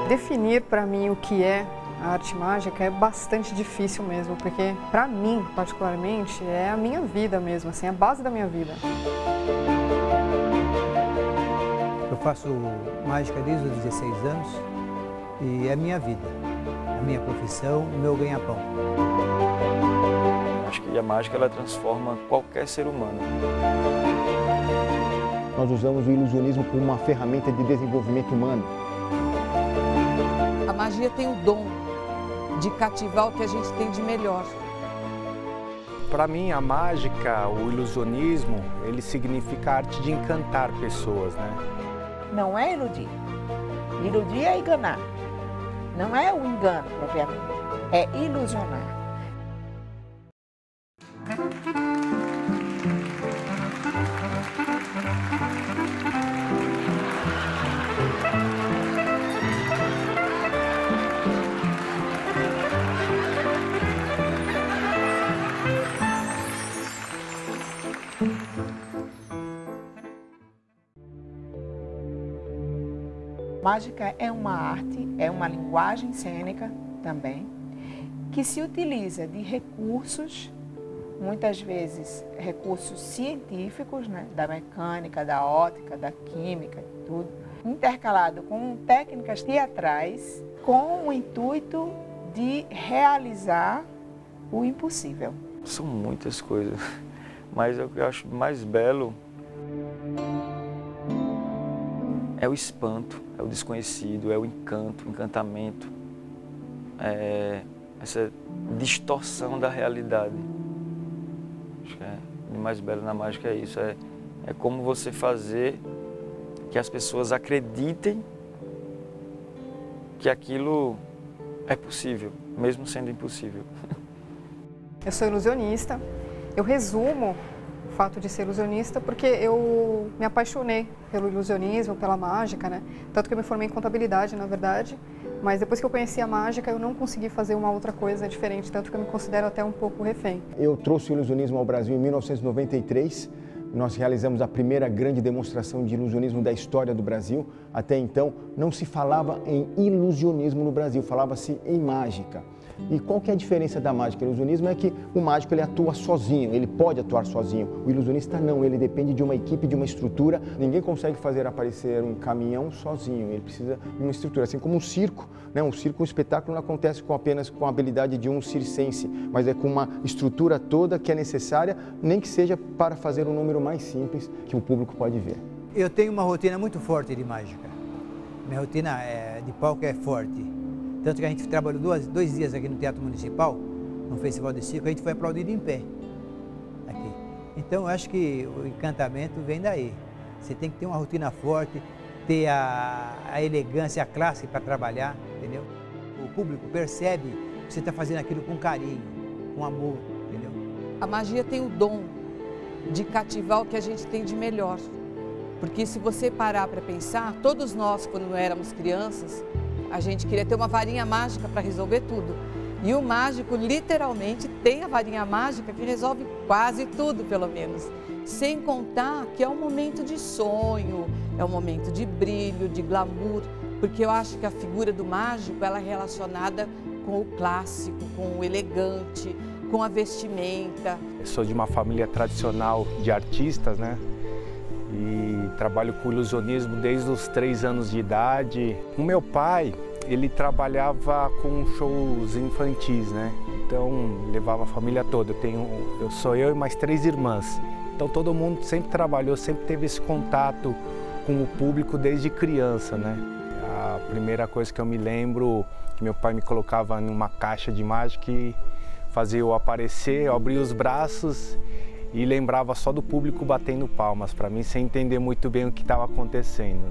Definir para mim o que é a arte mágica é bastante difícil mesmo, porque para mim, particularmente, é a minha vida mesmo, assim, a base da minha vida. Eu faço mágica desde os 16 anos e é a minha vida, a minha profissão, o meu ganha-pão. Acho que a mágica ela transforma qualquer ser humano. Nós usamos o ilusionismo como uma ferramenta de desenvolvimento humano. A magia tem o dom de cativar o que a gente tem de melhor. Para mim, a mágica, o ilusionismo, ele significa a arte de encantar pessoas, né? Não é iludir. Iludir é enganar. Não é o engano propriamente, é ilusionar. Mágica é uma arte, é uma linguagem cênica também, que se utiliza de recursos, muitas vezes recursos científicos, né, da mecânica, da ótica, da química, tudo, intercalado com técnicas teatrais, com o intuito de realizar o impossível. São muitas coisas, mas o que eu acho mais belo é o espanto, é o desconhecido, é o encanto, o encantamento, é essa distorção da realidade. Acho que o mais belo na mágica é isso, é como você fazer que as pessoas acreditem que aquilo é possível, mesmo sendo impossível. Eu sou ilusionista, eu resumo o fato de ser ilusionista porque eu me apaixonei pelo ilusionismo, pela mágica, né? Tanto que eu me formei em contabilidade, na verdade, mas depois que eu conheci a mágica eu não consegui fazer uma outra coisa diferente, tanto que eu me considero até um pouco refém. Eu trouxe o ilusionismo ao Brasil em 1993. Nós realizamos a primeira grande demonstração de ilusionismo da história do Brasil. Até então, não se falava em ilusionismo no Brasil, falava-se em mágica. E qual que é a diferença da mágica e ilusionismo? É que o mágico ele atua sozinho, ele pode atuar sozinho. O ilusionista não, ele depende de uma equipe, de uma estrutura. Ninguém consegue fazer aparecer um caminhão sozinho, ele precisa de uma estrutura. Assim como um circo, né? Um circo, um espetáculo não acontece apenas com a habilidade de um circense, mas é com uma estrutura toda que é necessária, nem que seja para fazer um número mais simples que o público pode ver. Eu tenho uma rotina muito forte de mágica. Minha rotina de palco é forte. Tanto que a gente trabalhou dois dias aqui no Teatro Municipal, no Festival de Circo, a gente foi aplaudido em pé aqui. Então eu acho que o encantamento vem daí. Você tem que ter uma rotina forte, ter a elegância, a classe para trabalhar, entendeu? O público percebe que você está fazendo aquilo com carinho, com amor, entendeu? A magia tem o dom de cativar o que a gente tem de melhor. Porque se você parar para pensar, todos nós, quando éramos crianças, a gente queria ter uma varinha mágica para resolver tudo. E o mágico, literalmente, tem a varinha mágica que resolve quase tudo, pelo menos. Sem contar que é um momento de sonho, é um momento de brilho, de glamour, porque eu acho que a figura do mágico ela é relacionada com o clássico, com o elegante, com a vestimenta. Eu sou de uma família tradicional de artistas, né? E trabalho com ilusionismo desde os 3 anos de idade. O meu pai, ele trabalhava com shows infantis, né? Então, levava a família toda. Sou eu e mais 3 irmãs. Então, todo mundo sempre trabalhou, sempre teve esse contato com o público desde criança, né? A primeira coisa que eu me lembro, que meu pai me colocava numa caixa de mágica e fazia eu aparecer, eu abria os braços e lembrava só do público batendo palmas para mim, sem entender muito bem o que estava acontecendo.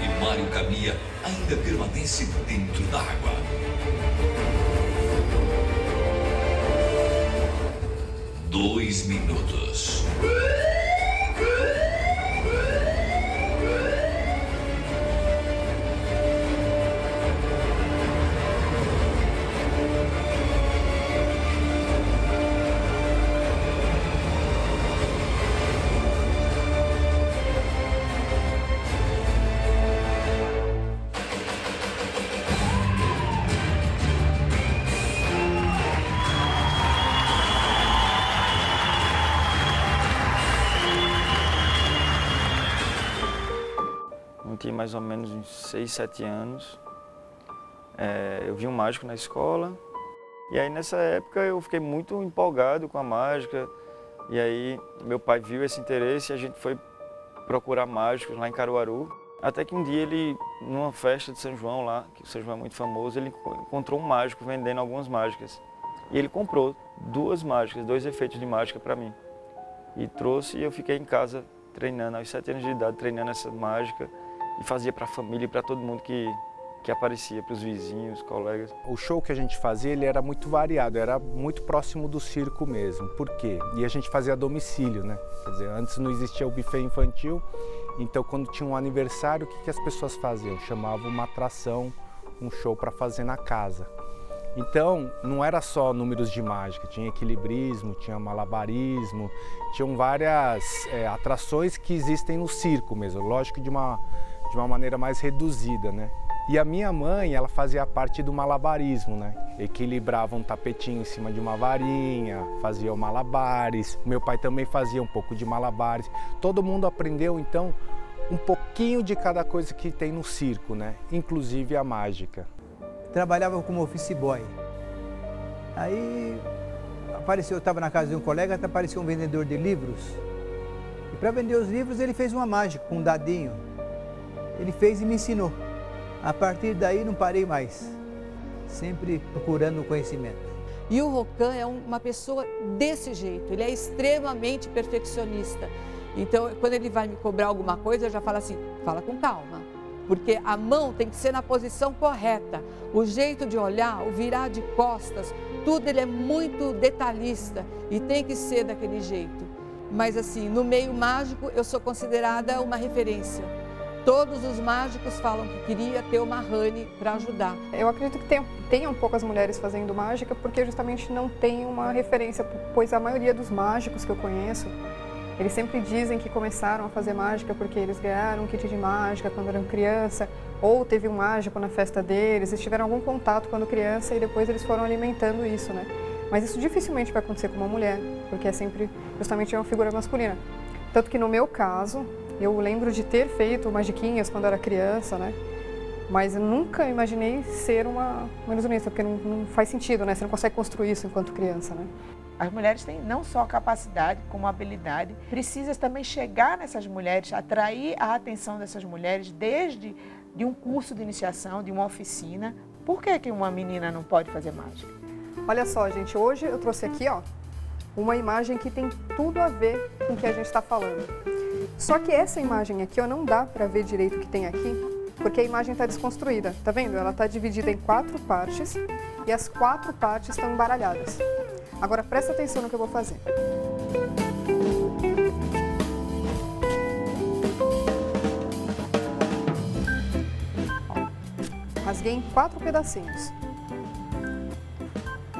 E Mário Kamiya ainda permanece dentro da água. 2 minutos. tinha mais ou menos uns 6, 7 anos, eu vi um mágico na escola. E aí nessa época eu fiquei muito empolgado com a mágica. E aí meu pai viu esse interesse e a gente foi procurar mágicos lá em Caruaru. Até que um dia ele, numa festa de São João lá, que o São João é muito famoso, ele encontrou um mágico vendendo algumas mágicas. E ele comprou 2 mágicas, 2 efeitos de mágica para mim. E trouxe e eu fiquei em casa treinando, aos 7 anos de idade, treinando essa mágica. E fazia para a família e para todo mundo que aparecia, para os vizinhos, colegas. O show que a gente fazia, ele era muito variado, era muito próximo do circo mesmo. Por quê? E a gente fazia a domicílio, né? Quer dizer, antes não existia o buffet infantil, então quando tinha um aniversário, o que as pessoas faziam? Chamavam uma atração, um show para fazer na casa. Então, não era só números de mágica, tinha equilibrismo, tinha malabarismo, tinham várias atrações que existem no circo mesmo, lógico de uma maneira mais reduzida, né? E a minha mãe, ela fazia parte do malabarismo, né? Equilibrava um tapetinho em cima de uma varinha, fazia malabares. Meu pai também fazia um pouco de malabares. Todo mundo aprendeu, então, um pouquinho de cada coisa que tem no circo, né? Inclusive a mágica. Trabalhava como office boy. Aí apareceu, eu estava na casa de um colega, apareceu um vendedor de livros. E para vender os livros ele fez uma mágica com um dadinho. Ele fez e me ensinou. A partir daí não parei mais, sempre procurando o conhecimento. E o Rocan é uma pessoa desse jeito, ele é extremamente perfeccionista. Então, quando ele vai me cobrar alguma coisa, eu já falo assim, fala com calma. Porque a mão tem que ser na posição correta. O jeito de olhar, o virar de costas, tudo ele é muito detalhista e tem que ser daquele jeito. Mas assim, no meio mágico, eu sou considerada uma referência. Todos os mágicos falam que queria ter uma Rani para ajudar. Eu acredito que tenham poucas mulheres fazendo mágica porque justamente não tem uma referência, pois a maioria dos mágicos que eu conheço, eles sempre dizem que começaram a fazer mágica porque eles ganharam um kit de mágica quando eram criança, ou teve um mágico na festa deles, eles tiveram algum contato quando criança e depois eles foram alimentando isso, né? Mas isso dificilmente vai acontecer com uma mulher, porque é sempre justamente uma figura masculina. Tanto que no meu caso, eu lembro de ter feito magiquinhas quando era criança, né? Mas eu nunca imaginei ser uma ilusionista, porque não faz sentido, né? Você não consegue construir isso enquanto criança, né? As mulheres têm não só capacidade, como habilidade. Precisa também chegar nessas mulheres, atrair a atenção dessas mulheres desde de um curso de iniciação, de uma oficina. Por que uma menina não pode fazer mágica? Olha só, gente, hoje eu trouxe aqui, ó, uma imagem que tem tudo a ver com o que a gente está falando. Só que essa imagem aqui, ó, não dá para ver direito o que tem aqui, porque a imagem está desconstruída. Tá vendo? Ela está dividida em 4 partes e as 4 partes estão embaralhadas. Agora presta atenção no que eu vou fazer. Ó, rasguei em 4 pedacinhos.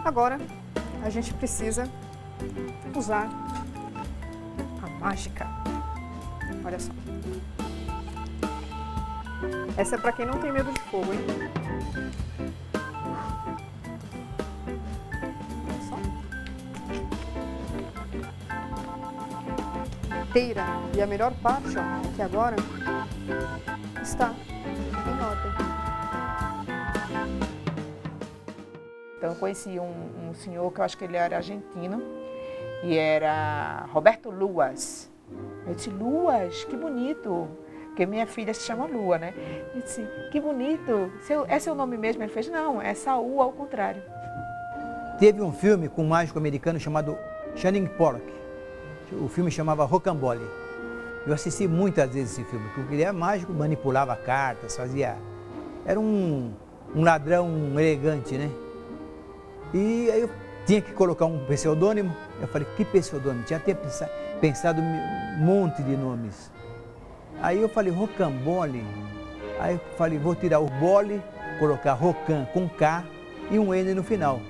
Agora a gente precisa usar a mágica. Olha só. Essa é para quem não tem medo de fogo, hein? Olha só. Inteira. E a melhor parte, ó, é que agora está em ordem. Então eu conheci um senhor que eu acho que ele era argentino e era Roberto Luas. Eu disse, Luas, que bonito, porque minha filha se chama Lua, né? Eu disse, que bonito, é seu nome mesmo? Ele fez, não, é Saul ao contrário. Teve um filme com um mágico americano chamado Channing Pollock. O filme chamava Rocambole. Eu assisti muitas vezes esse filme, porque ele era mágico, manipulava cartas, fazia... Era um ladrão elegante, né? E aí eu tinha que colocar um pseudônimo. Eu falei, que pseudônimo? Tinha até pensado um monte de nomes. Aí eu falei, Rocambole. Aí eu falei, vou tirar o bole, colocar Rocan com K e um N no final.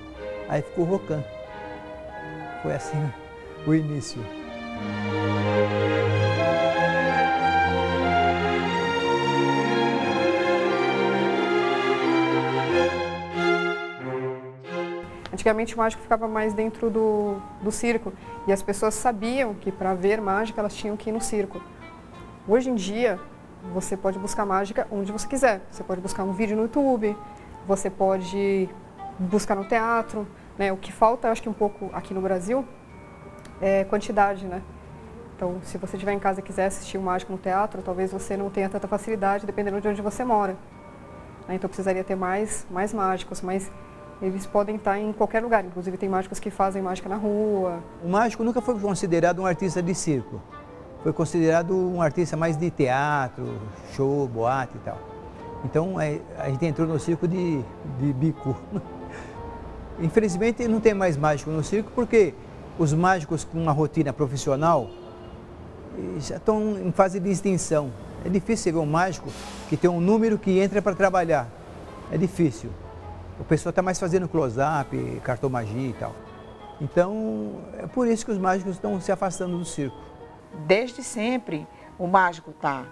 Aí ficou Rocan. Foi assim o início. Antigamente o mágico ficava mais dentro do circo e as pessoas sabiam que para ver mágica elas tinham que ir no circo. Hoje em dia você pode buscar mágica onde você quiser. Você pode buscar um vídeo no YouTube, você pode buscar no teatro, né? O que falta, eu acho que um pouco aqui no Brasil, é quantidade, né? Então, se você estiver em casa e quiser assistir um mágico no teatro, talvez você não tenha tanta facilidade, dependendo de onde você mora. Então, precisaria ter mais mágicos, mas eles podem estar em qualquer lugar. Inclusive, tem mágicos que fazem mágica na rua. O mágico nunca foi considerado um artista de circo. Foi considerado um artista mais de teatro, show, boate e tal. Então, a gente entrou no circo de bico. Infelizmente, não tem mais mágico no circo, porque os mágicos com uma rotina profissional já estão em fase de extinção. É difícil você ver um mágico que tem um número que entra para trabalhar. É difícil. O pessoal está mais fazendo close-up, cartomagia e tal. Então, é por isso que os mágicos estão se afastando do circo. Desde sempre, o mágico está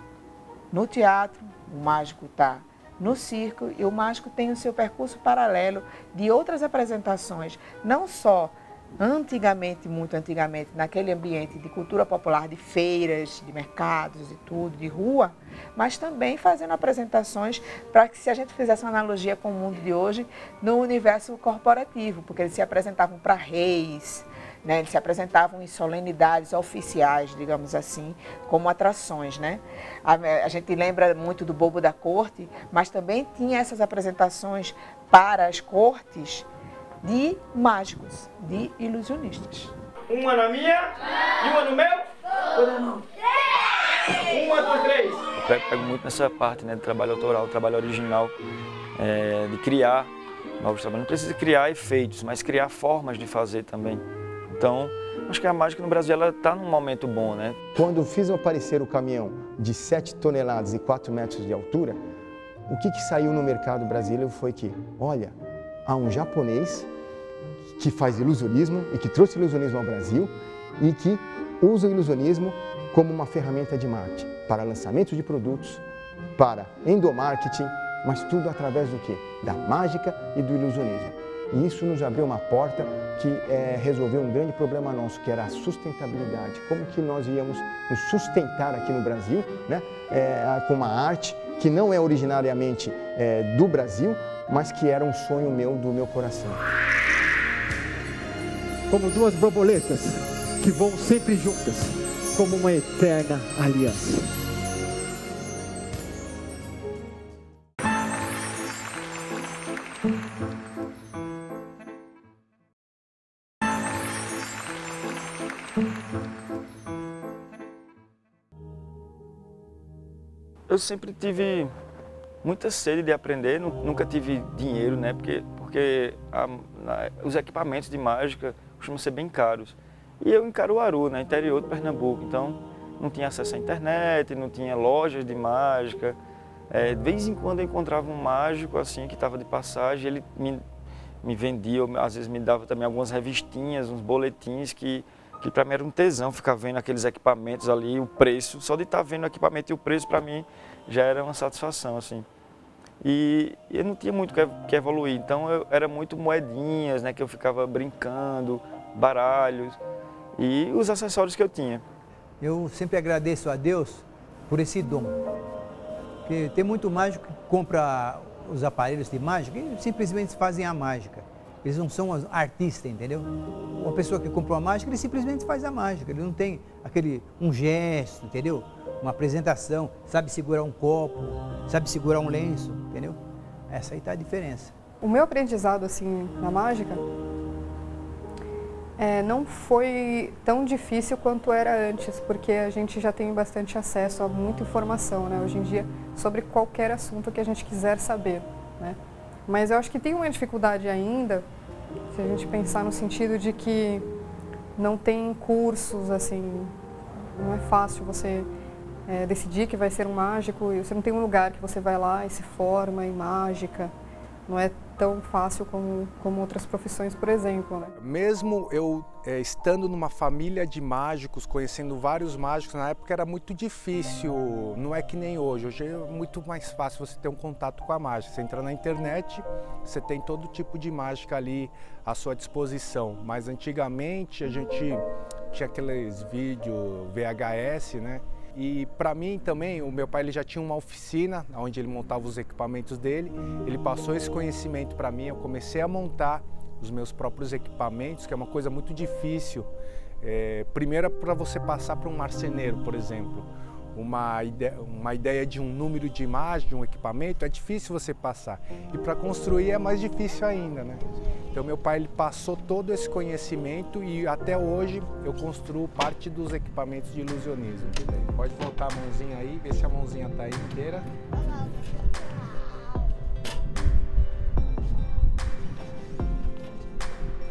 no teatro, o mágico está no circo e o mágico tem o seu percurso paralelo de outras apresentações, não só antigamente, muito antigamente, naquele ambiente de cultura popular, de feiras, de mercados e tudo, de rua, mas também fazendo apresentações para que, se a gente fizesse uma analogia com o mundo de hoje, no universo corporativo, porque eles se apresentavam para reis, né? Eles se apresentavam em solenidades oficiais, digamos assim, como atrações, né? A gente lembra muito do Bobo da Corte, mas também tinha essas apresentações para as cortes de mágicos, de ilusionistas. Uma na minha e uma no meu? Toda não. 1, 2, 3. Pego muito nessa parte, né, do trabalho autoral, trabalho original, de criar novos trabalhos. Não precisa criar efeitos, mas criar formas de fazer também. Então, acho que a mágica no Brasil ela está num momento bom, né? Quando fiz aparecer o caminhão de 7 toneladas e 4 metros de altura, o que saiu no mercado brasileiro foi que, olha, há um japonês que faz ilusionismo e que trouxe ilusionismo ao Brasil e que usa o ilusionismo como uma ferramenta de marketing para lançamento de produtos, para endomarketing, mas tudo através do quê? Da mágica e do ilusionismo. E isso nos abriu uma porta que resolveu um grande problema nosso, que era a sustentabilidade. Como que nós íamos nos sustentar aqui no Brasil, né? Com uma arte que não é originariamente do Brasil, mas que era um sonho meu, do meu coração. Como duas borboletas que voam sempre juntas, como uma eterna aliança. Eu sempre tive muita sede de aprender, nunca tive dinheiro, né? Porque os equipamentos de mágica costumam ser bem caros. E eu em Caruaru, no interior de Pernambuco, então não tinha acesso à internet, não tinha lojas de mágica. De vez em quando eu encontrava um mágico assim que estava de passagem, ele me vendia, às vezes me dava também algumas revistinhas, uns boletins que para mim era um tesão ficar vendo aqueles equipamentos ali, o preço. Só de estar vendo o equipamento e o preço para mim já era uma satisfação, assim. E eu não tinha muito que evoluir, então era muito moedinhas, né, que eu ficava brincando, baralhos e os acessórios que eu tinha. Eu sempre agradeço a Deus por esse dom. Porque tem muito mágico que compra os aparelhos de mágica e simplesmente fazem a mágica. Eles não são artistas, entendeu? Uma pessoa que compra uma mágica, ele simplesmente faz a mágica. Ele não tem um gesto, entendeu? Uma apresentação, sabe segurar um copo, sabe segurar um lenço, entendeu? Essa aí está a diferença. O meu aprendizado, assim, na mágica, não foi tão difícil quanto era antes, porque a gente já tem bastante acesso a muita informação, né, hoje em dia, sobre qualquer assunto que a gente quiser saber, né? Mas eu acho que tem uma dificuldade ainda, se a gente pensar no sentido de que não tem cursos, assim, não é fácil você decidir que vai ser um mágico, e você não tem um lugar que você vai lá e se forma em mágica, não é tão fácil como outras profissões, por exemplo, né? Mesmo eu estando numa família de mágicos, conhecendo vários mágicos, na época era muito difícil, não é que nem hoje. Hoje é muito mais fácil você ter um contato com a mágica. Você entra na internet, você tem todo tipo de mágica ali à sua disposição. Mas antigamente a gente tinha aqueles vídeos VHS, né? E para mim também, o meu pai ele já tinha uma oficina onde ele montava os equipamentos dele. Ele passou esse conhecimento para mim, eu comecei a montar os meus próprios equipamentos, que é uma coisa muito difícil. Primeiro é para você passar para um marceneiro, por exemplo. Uma ideia de um número de imagem, de um equipamento, é difícil você passar. E para construir é mais difícil ainda, né? Então meu pai ele passou todo esse conhecimento e até hoje eu construo parte dos equipamentos de ilusionismo. Pode voltar a mãozinha aí, ver se a mãozinha está inteira.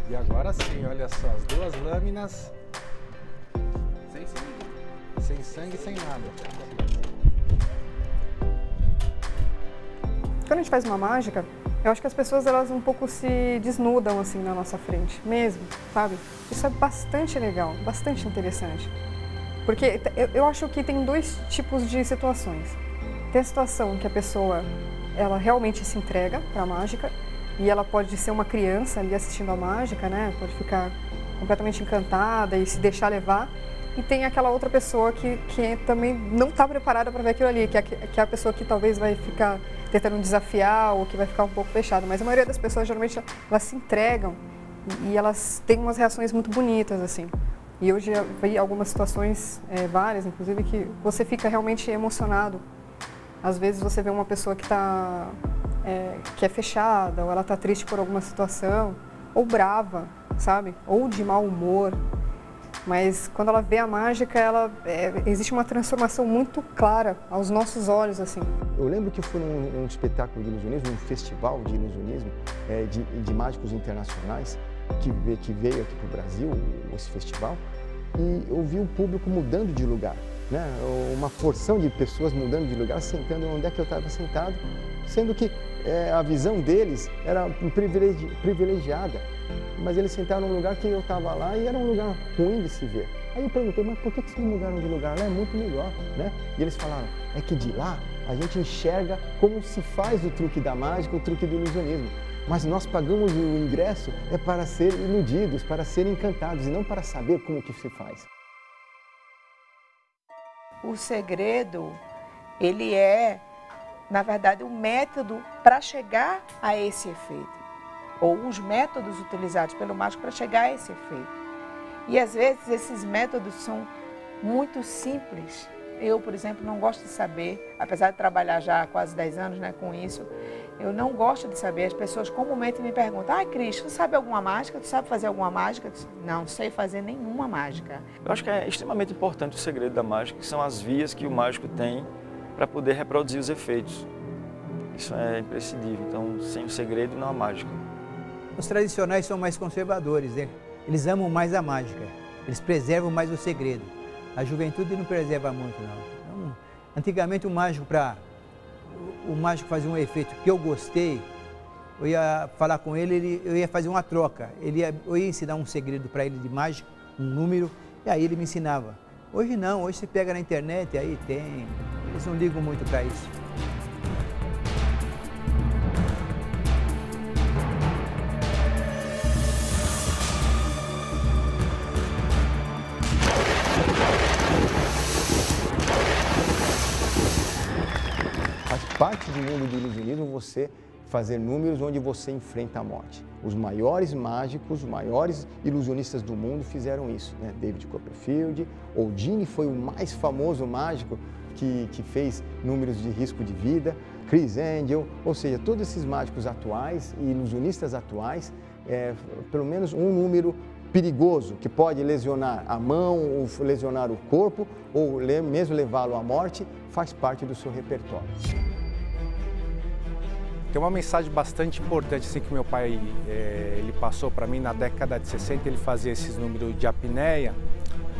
E agora sim, olha só, as duas lâminas. Sem sangue. Sem sangue, sem nada. Quando a gente faz uma mágica, eu acho que as pessoas elas um pouco se desnudam assim na nossa frente, mesmo, sabe? Isso é bastante legal, bastante interessante. Porque eu acho que tem dois tipos de situações. Tem a situação em que a pessoa ela realmente se entrega para a mágica e ela pode ser uma criança ali assistindo a mágica, né? Pode ficar completamente encantada e se deixar levar. E tem aquela outra pessoa que também não está preparada para ver aquilo ali, que é a pessoa que talvez vai ficar tentando desafiar ou que vai ficar um pouco fechada. Mas a maioria das pessoas, geralmente, elas se entregam e elas têm umas reações muito bonitas, assim. E eu já vi algumas situações, várias, inclusive, que você fica realmente emocionado. Às vezes você vê uma pessoa que é fechada, ou ela está triste por alguma situação, ou brava, sabe? Ou de mau humor. Mas quando ela vê a mágica, existe uma transformação muito clara aos nossos olhos, assim. Eu lembro que eu fui num espetáculo de ilusionismo, um festival de ilusionismo de mágicos internacionais, que veio aqui para o Brasil, esse festival, e eu vi o público mudando de lugar, né? Uma porção de pessoas mudando de lugar, sentando onde é que eu estava sentado, sendo que a visão deles era privilegiada. Mas eles sentaram num lugar que eu estava lá e era um lugar ruim de se ver. Aí eu perguntei, mas por que vocês mudaram de lugar? Lá é muito melhor, né? E eles falaram, é que de lá a gente enxerga como se faz o truque da mágica, o truque do ilusionismo. Mas nós pagamos o ingresso para ser iludidos, para ser encantados e não para saber como que se faz. O segredo, ele é, na verdade, um método para chegar a esse efeito. Ou os métodos utilizados pelo mágico para chegar a esse efeito. E às vezes esses métodos são muito simples. Eu, por exemplo, não gosto de saber, apesar de trabalhar já há quase 10 anos, né, com isso, eu não gosto de saber. As pessoas comumente me perguntam, Cris, tu sabe alguma mágica? Tu sabe fazer alguma mágica? Não sei fazer nenhuma mágica. Eu acho que é extremamente importante o segredo da mágica, que são as vias que o mágico tem para poder reproduzir os efeitos. Isso é imprescindível, então sem o segredo não há mágica. Os tradicionais são mais conservadores, né? Eles amam mais a mágica, eles preservam mais o segredo. A juventude não preserva muito, não. Então, antigamente o mágico fazia um efeito que eu gostei, eu ia falar com ele, eu ia fazer uma troca. Eu ia ensinar um segredo para ele de mágica, um número, e aí ele me ensinava. Hoje não, hoje você pega na internet, aí tem, eles não ligam muito para isso. Parte do mundo do ilusionismo você fazer números onde você enfrenta a morte. Os maiores mágicos, os maiores ilusionistas do mundo fizeram isso, né? David Copperfield, Houdini foi o mais famoso mágico que fez números de risco de vida, Criss Angel, ou seja, todos esses mágicos atuais e ilusionistas atuais, pelo menos um número perigoso que pode lesionar a mão, ou lesionar o corpo, ou mesmo levá-lo à morte, faz parte do seu repertório. Tem uma mensagem bastante importante assim, que meu pai ele passou para mim na década de 60, ele fazia esses números de apneia,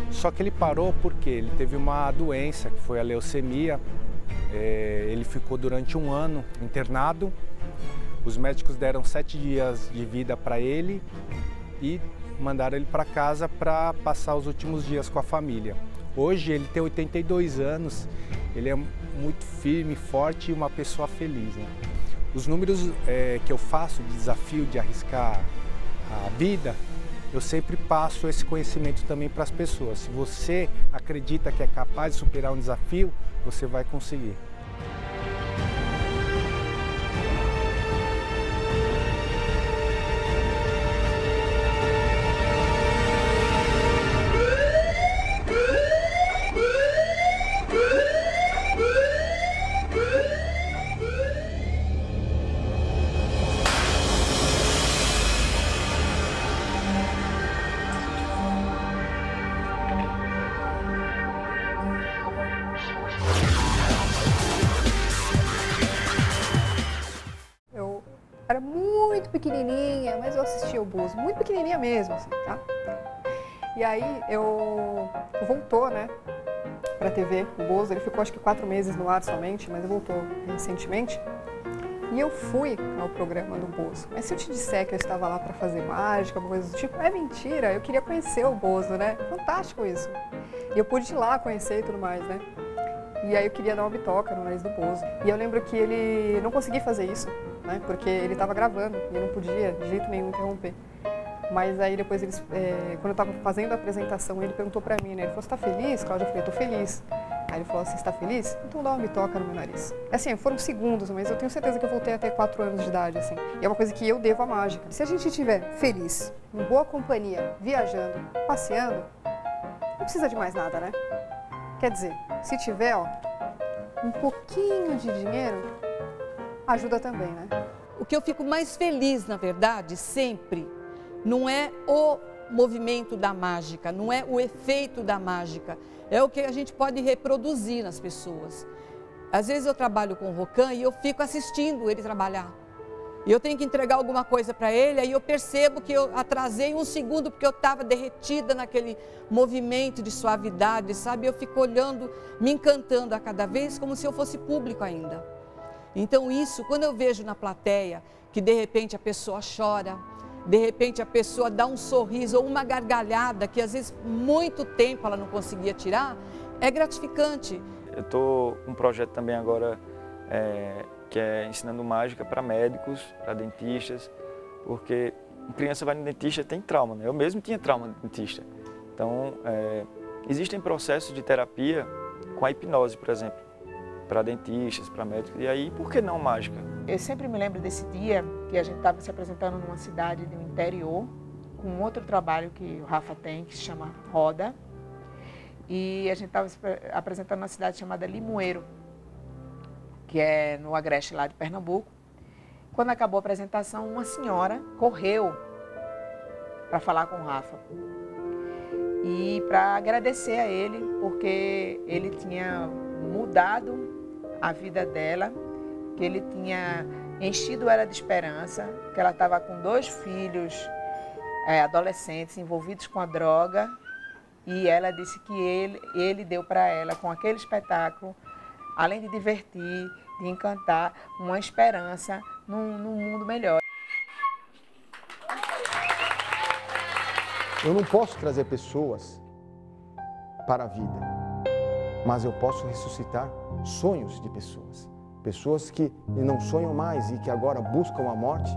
só que ele parou porque ele teve uma doença, que foi a leucemia, ele ficou durante 1 ano internado, os médicos deram 7 dias de vida para ele e mandaram ele para casa para passar os últimos dias com a família. Hoje ele tem 82 anos, ele é muito firme, forte e uma pessoa feliz, né? Os números que eu faço de desafio de arriscar a vida eu sempre passo esse conhecimento também para as pessoas. Se você acredita que é capaz de superar um desafio, você vai conseguir. Era muito pequenininha, mas eu assistia o Bozo, muito pequenininha mesmo, assim, tá? E aí voltou, né, pra TV, o Bozo, ele ficou acho que 4 meses no ar somente, mas voltou recentemente. E eu fui ao programa do Bozo. Mas se eu te disser que eu estava lá para fazer mágica, alguma coisa do tipo, é mentira, eu queria conhecer o Bozo, né? Fantástico isso. E eu pude ir lá conhecer e tudo mais, né? E aí eu queria dar uma bitoca no nariz do Bozo. E eu lembro que ele não conseguia fazer isso, né? Porque ele estava gravando e eu não podia de jeito nenhum interromper. Mas aí depois, quando eu estava fazendo a apresentação, ele perguntou para mim, né? Ele falou, você está feliz, Cláudia? Eu falei, estou feliz. Aí ele falou, você está feliz? Então dá uma bitoca no meu nariz. Assim, foram segundos, mas eu tenho certeza que eu voltei até 4 anos de idade, assim. E é uma coisa que eu devo à mágica. Se a gente estiver feliz, em boa companhia, viajando, passeando, não precisa de mais nada, né? Quer dizer, se tiver, ó, um pouquinho de dinheiro, ajuda também, né? O que eu fico mais feliz, na verdade, sempre, não é o movimento da mágica, não é o efeito da mágica, é o que a gente pode reproduzir nas pessoas. Às vezes eu trabalho com o Rocan e eu fico assistindo ele trabalhar. E eu tenho que entregar alguma coisa para ele, aí eu percebo que eu atrasei 1 segundo porque eu estava derretida naquele movimento de suavidade, sabe? Eu fico olhando, me encantando a cada vez como se eu fosse público ainda. Então isso, quando eu vejo na plateia que de repente a pessoa chora, de repente a pessoa dá um sorriso ou uma gargalhada que às vezes muito tempo ela não conseguia tirar, é gratificante. Eu estou com um projeto também agora que é ensinando mágica para médicos, para dentistas, porque uma criança vai no dentista tem trauma, né? Eu mesmo tinha trauma de dentista. Então, existem processos de terapia com a hipnose, por exemplo, para dentistas, para médicos, e aí por que não mágica? Eu sempre me lembro desse dia que a gente estava se apresentando numa cidade do interior, com outro trabalho que o Rafa tem, que se chama Roda, e a gente estava se apresentando numa cidade chamada Limoeiro, que é no Agreste lá de Pernambuco. Quando acabou a apresentação, uma senhora correu para falar com o Rafa e para agradecer a ele, porque ele tinha mudado a vida dela, que ele tinha enchido ela de esperança, que ela estava com 2 filhos adolescentes envolvidos com a droga, e ela disse que ele deu para ela, com aquele espetáculo, além de divertir, de encantar, uma esperança num mundo melhor. Eu não posso trazer pessoas para a vida, mas eu posso ressuscitar sonhos de pessoas. Pessoas que não sonham mais e que agora buscam a morte,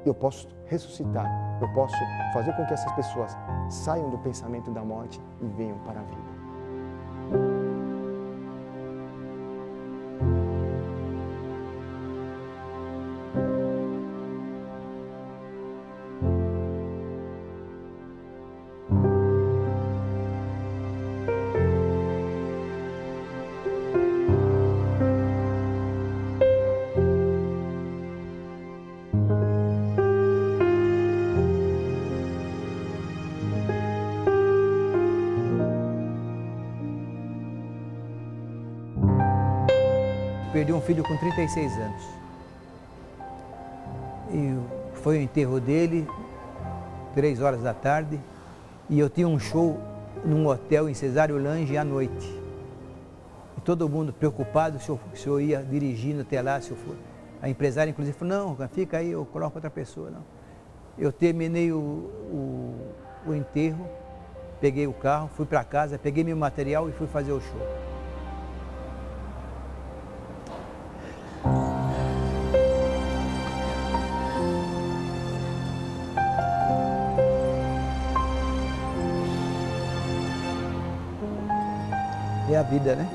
eu posso ressuscitar. Eu posso fazer com que essas pessoas saiam do pensamento da morte e venham para a vida. Perdi um filho com 36 anos. E foi o enterro dele, 3 horas da tarde, e eu tinha um show num hotel em Cesário Lange à noite. E todo mundo preocupado se eu ia dirigindo até lá, se eu for. A empresária, inclusive, falou, não, fica aí, eu coloco outra pessoa. Não. Eu terminei o enterro, peguei o carro, fui para casa, peguei meu material e fui fazer o show. É a vida, né?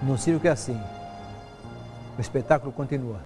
No circo é assim. O espetáculo continua.